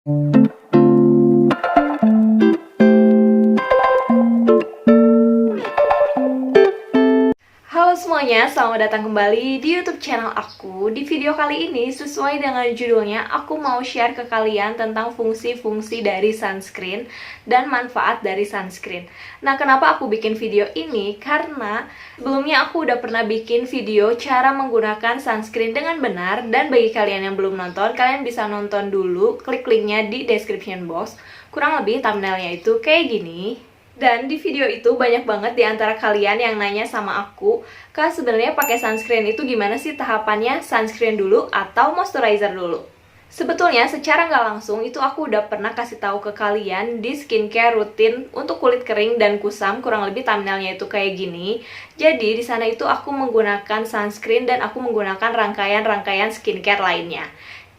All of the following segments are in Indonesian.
Halo semuanya, selamat datang kembali di YouTube channel aku. Di video kali ini, sesuai dengan judulnya, aku mau share ke kalian tentang fungsi-fungsi dari sunscreen dan manfaat dari sunscreen. Nah, kenapa aku bikin video ini? Karena sebelumnya aku udah pernah bikin video cara menggunakan sunscreen dengan benar. Dan bagi kalian yang belum nonton, kalian bisa nonton dulu, klik linknya di description box. Kurang lebih thumbnailnya itu kayak gini. Dan di video itu banyak banget di antara kalian yang nanya sama aku, Kak, sebenarnya pakai sunscreen itu gimana sih tahapannya? Sunscreen dulu atau moisturizer dulu? Sebetulnya secara nggak langsung itu aku udah pernah kasih tahu ke kalian di skincare rutin untuk kulit kering dan kusam, kurang lebih thumbnailnya itu kayak gini. Jadi di sana itu aku menggunakan sunscreen dan aku menggunakan rangkaian-rangkaian skincare lainnya.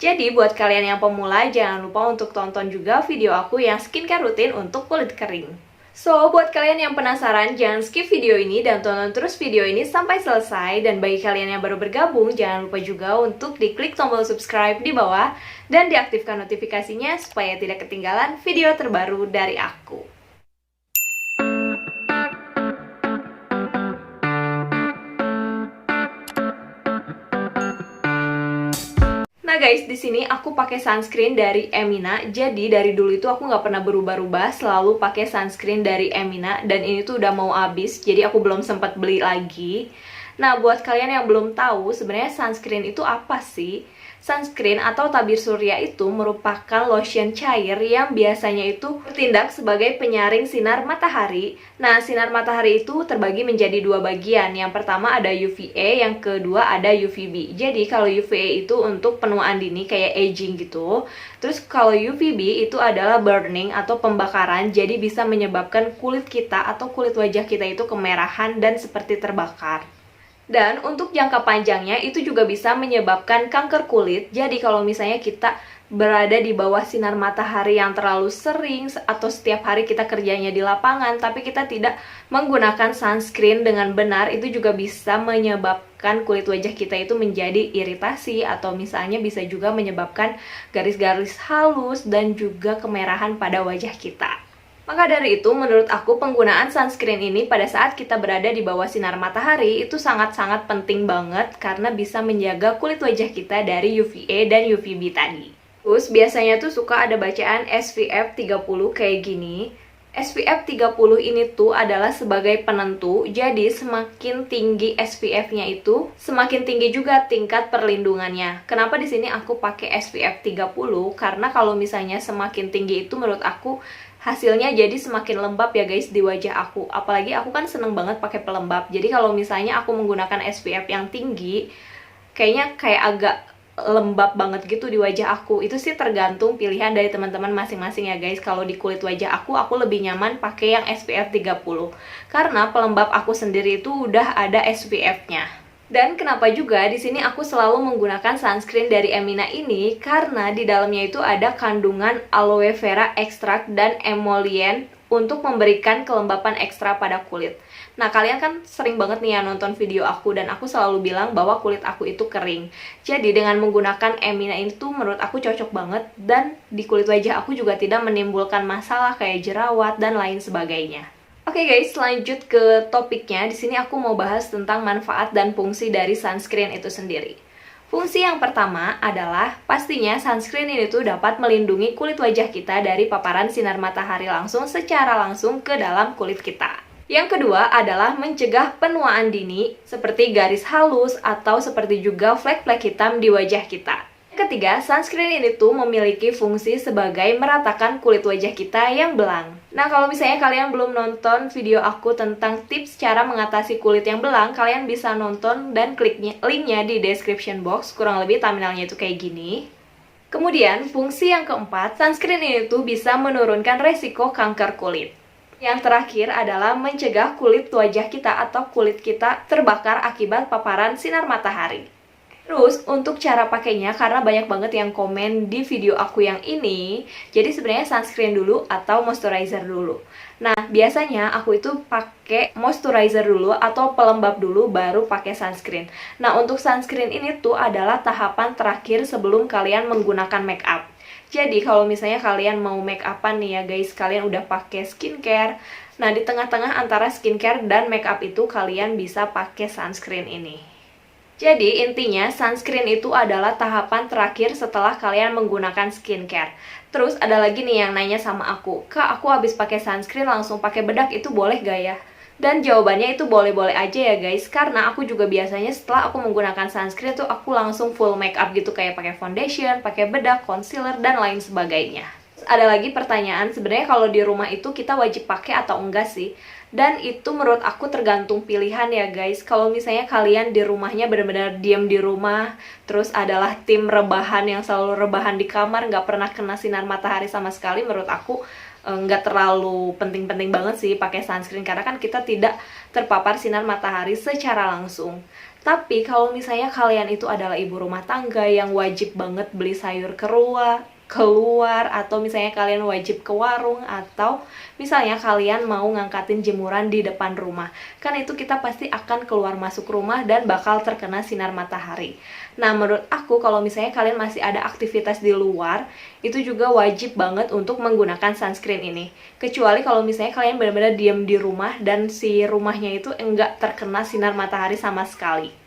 Jadi buat kalian yang pemula jangan lupa untuk tonton juga video aku yang skincare rutin untuk kulit kering. So, buat kalian yang penasaran, jangan skip video ini dan tonton terus video ini sampai selesai. Dan bagi kalian yang baru bergabung, jangan lupa juga untuk diklik tombol subscribe di bawah dan diaktifkan notifikasinya supaya tidak ketinggalan video terbaru dari aku. Nah guys, di sini aku pakai sunscreen dari Emina. Jadi dari dulu itu aku nggak pernah berubah-ubah, selalu pakai sunscreen dari Emina. Dan ini tuh udah mau habis, jadi aku belum sempat beli lagi. Nah, buat kalian yang belum tahu, sebenarnya sunscreen itu apa sih? Sunscreen atau tabir surya itu merupakan lotion cair yang biasanya itu bertindak sebagai penyaring sinar matahari. Nah, sinar matahari itu terbagi menjadi dua bagian. Yang pertama ada UVA, yang kedua ada UVB. Jadi kalau UVA itu untuk penuaan dini kayak aging gitu. Terus kalau UVB itu adalah burning atau pembakaran, jadi bisa menyebabkan kulit kita atau kulit wajah kita itu kemerahan dan seperti terbakar. Dan untuk jangka panjangnya itu juga bisa menyebabkan kanker kulit. Jadi kalau misalnya kita berada di bawah sinar matahari yang terlalu sering atau setiap hari kita kerjanya di lapangan tapi kita tidak menggunakan sunscreen dengan benar, itu juga bisa menyebabkan kulit wajah kita itu menjadi iritasi atau misalnya bisa juga menyebabkan garis-garis halus dan juga kemerahan pada wajah kita. Maka dari itu, menurut aku penggunaan sunscreen ini pada saat kita berada di bawah sinar matahari itu sangat-sangat penting banget karena bisa menjaga kulit wajah kita dari UVA dan UVB tadi. Terus biasanya tuh suka ada bacaan SPF 30 kayak gini. SPF 30 ini tuh adalah sebagai penentu, jadi semakin tinggi SPF-nya itu, semakin tinggi juga tingkat perlindungannya. Kenapa di sini aku pakai SPF 30? Karena kalau misalnya semakin tinggi itu menurut aku hasilnya jadi semakin lembab ya guys di wajah aku. Apalagi aku kan seneng banget pakai pelembab. Jadi kalau misalnya aku menggunakan SPF yang tinggi, kayaknya kayak agak lembab banget gitu di wajah aku. Itu sih tergantung pilihan dari teman-teman masing-masing ya guys. Kalau di kulit wajah aku lebih nyaman pakai yang SPF 30. Karena pelembab aku sendiri itu udah ada SPF-nya. Dan kenapa juga di sini aku selalu menggunakan sunscreen dari Emina ini karena di dalamnya itu ada kandungan aloe vera extract dan emollient untuk memberikan kelembapan ekstra pada kulit. Nah, kalian kan sering banget nih ya nonton video aku dan aku selalu bilang bahwa kulit aku itu kering. Jadi dengan menggunakan Emina ini tuh menurut aku cocok banget dan di kulit wajah aku juga tidak menimbulkan masalah kayak jerawat dan lain sebagainya. Oke guys, lanjut ke topiknya. Di sini aku mau bahas tentang manfaat dan fungsi dari sunscreen itu sendiri. Fungsi yang pertama adalah pastinya sunscreen ini tuh dapat melindungi kulit wajah kita dari paparan sinar matahari langsung secara langsung ke dalam kulit kita. Yang kedua adalah mencegah penuaan dini seperti garis halus atau seperti juga flek-flek hitam di wajah kita. Ketiga, sunscreen ini tuh memiliki fungsi sebagai meratakan kulit wajah kita yang belang. Nah, kalau misalnya kalian belum nonton video aku tentang tips cara mengatasi kulit yang belang, kalian bisa nonton dan klik linknya di description box, kurang lebih thumbnailnya itu kayak gini. Kemudian, fungsi yang keempat, sunscreen ini tuh bisa menurunkan resiko kanker kulit. Yang terakhir adalah mencegah kulit wajah kita atau kulit kita terbakar akibat paparan sinar matahari. Terus untuk cara pakainya, karena banyak banget yang komen di video aku yang ini, jadi sebenarnya sunscreen dulu atau moisturizer dulu. Nah, biasanya aku itu pakai moisturizer dulu atau pelembab dulu baru pakai sunscreen. Nah, untuk sunscreen ini tuh adalah tahapan terakhir sebelum kalian menggunakan make up. Jadi kalau misalnya kalian mau make upan nih ya guys, kalian udah pakai skincare. Nah, di tengah-tengah antara skincare dan make up itu kalian bisa pakai sunscreen ini. Jadi intinya sunscreen itu adalah tahapan terakhir setelah kalian menggunakan skincare. Terus ada lagi nih yang nanya sama aku, "Kak, aku habis pakai sunscreen langsung pakai bedak, itu boleh gak ya?" Dan jawabannya itu boleh-boleh aja ya guys, karena aku juga biasanya setelah aku menggunakan sunscreen tuh aku langsung full makeup gitu, kayak pakai foundation, pakai bedak, concealer, dan lain sebagainya. Ada lagi pertanyaan, sebenarnya kalau di rumah itu kita wajib pakai atau enggak sih? Dan itu menurut aku tergantung pilihan ya guys. Kalau misalnya kalian di rumahnya benar-benar diam di rumah, terus adalah tim rebahan yang selalu rebahan di kamar, nggak pernah kena sinar matahari sama sekali, menurut aku nggak terlalu penting-penting banget sih pakai sunscreen, karena kan kita tidak terpapar sinar matahari secara langsung. Tapi kalau misalnya kalian itu adalah ibu rumah tangga yang wajib banget beli sayur keluar, atau misalnya kalian wajib ke warung, atau misalnya kalian mau ngangkatin jemuran di depan rumah, kan itu kita pasti akan keluar masuk rumah dan bakal terkena sinar matahari. Nah, menurut aku kalau misalnya kalian masih ada aktivitas di luar, itu juga wajib banget untuk menggunakan sunscreen ini. Kecuali kalau misalnya kalian benar-benar diam di rumah dan si rumahnya itu enggak terkena sinar matahari sama sekali.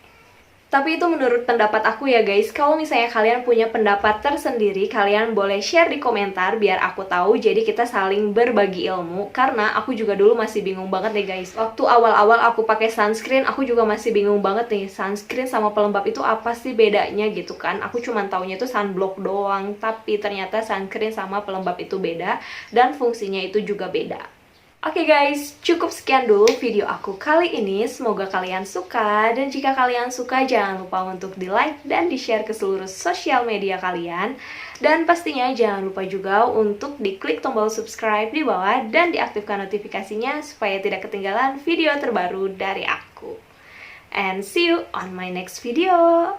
Tapi itu menurut pendapat aku ya guys. Kalau misalnya kalian punya pendapat tersendiri, kalian boleh share di komentar biar aku tahu. Jadi kita saling berbagi ilmu. Karena aku juga dulu masih bingung banget nih guys. Waktu awal-awal aku pakai sunscreen, aku juga masih bingung banget nih. Sunscreen sama pelembab itu apa sih bedanya gitu kan. Aku cuma taunya itu sunblock doang. Tapi ternyata sunscreen sama pelembab itu beda. Dan fungsinya itu juga beda. Oke guys, cukup sekian dulu video aku kali ini. Semoga kalian suka, dan jika kalian suka jangan lupa untuk di like dan di share ke seluruh sosial media kalian. Dan pastinya jangan lupa juga untuk diklik tombol subscribe di bawah dan diaktifkan notifikasinya supaya tidak ketinggalan video terbaru dari aku. And see you on my next video.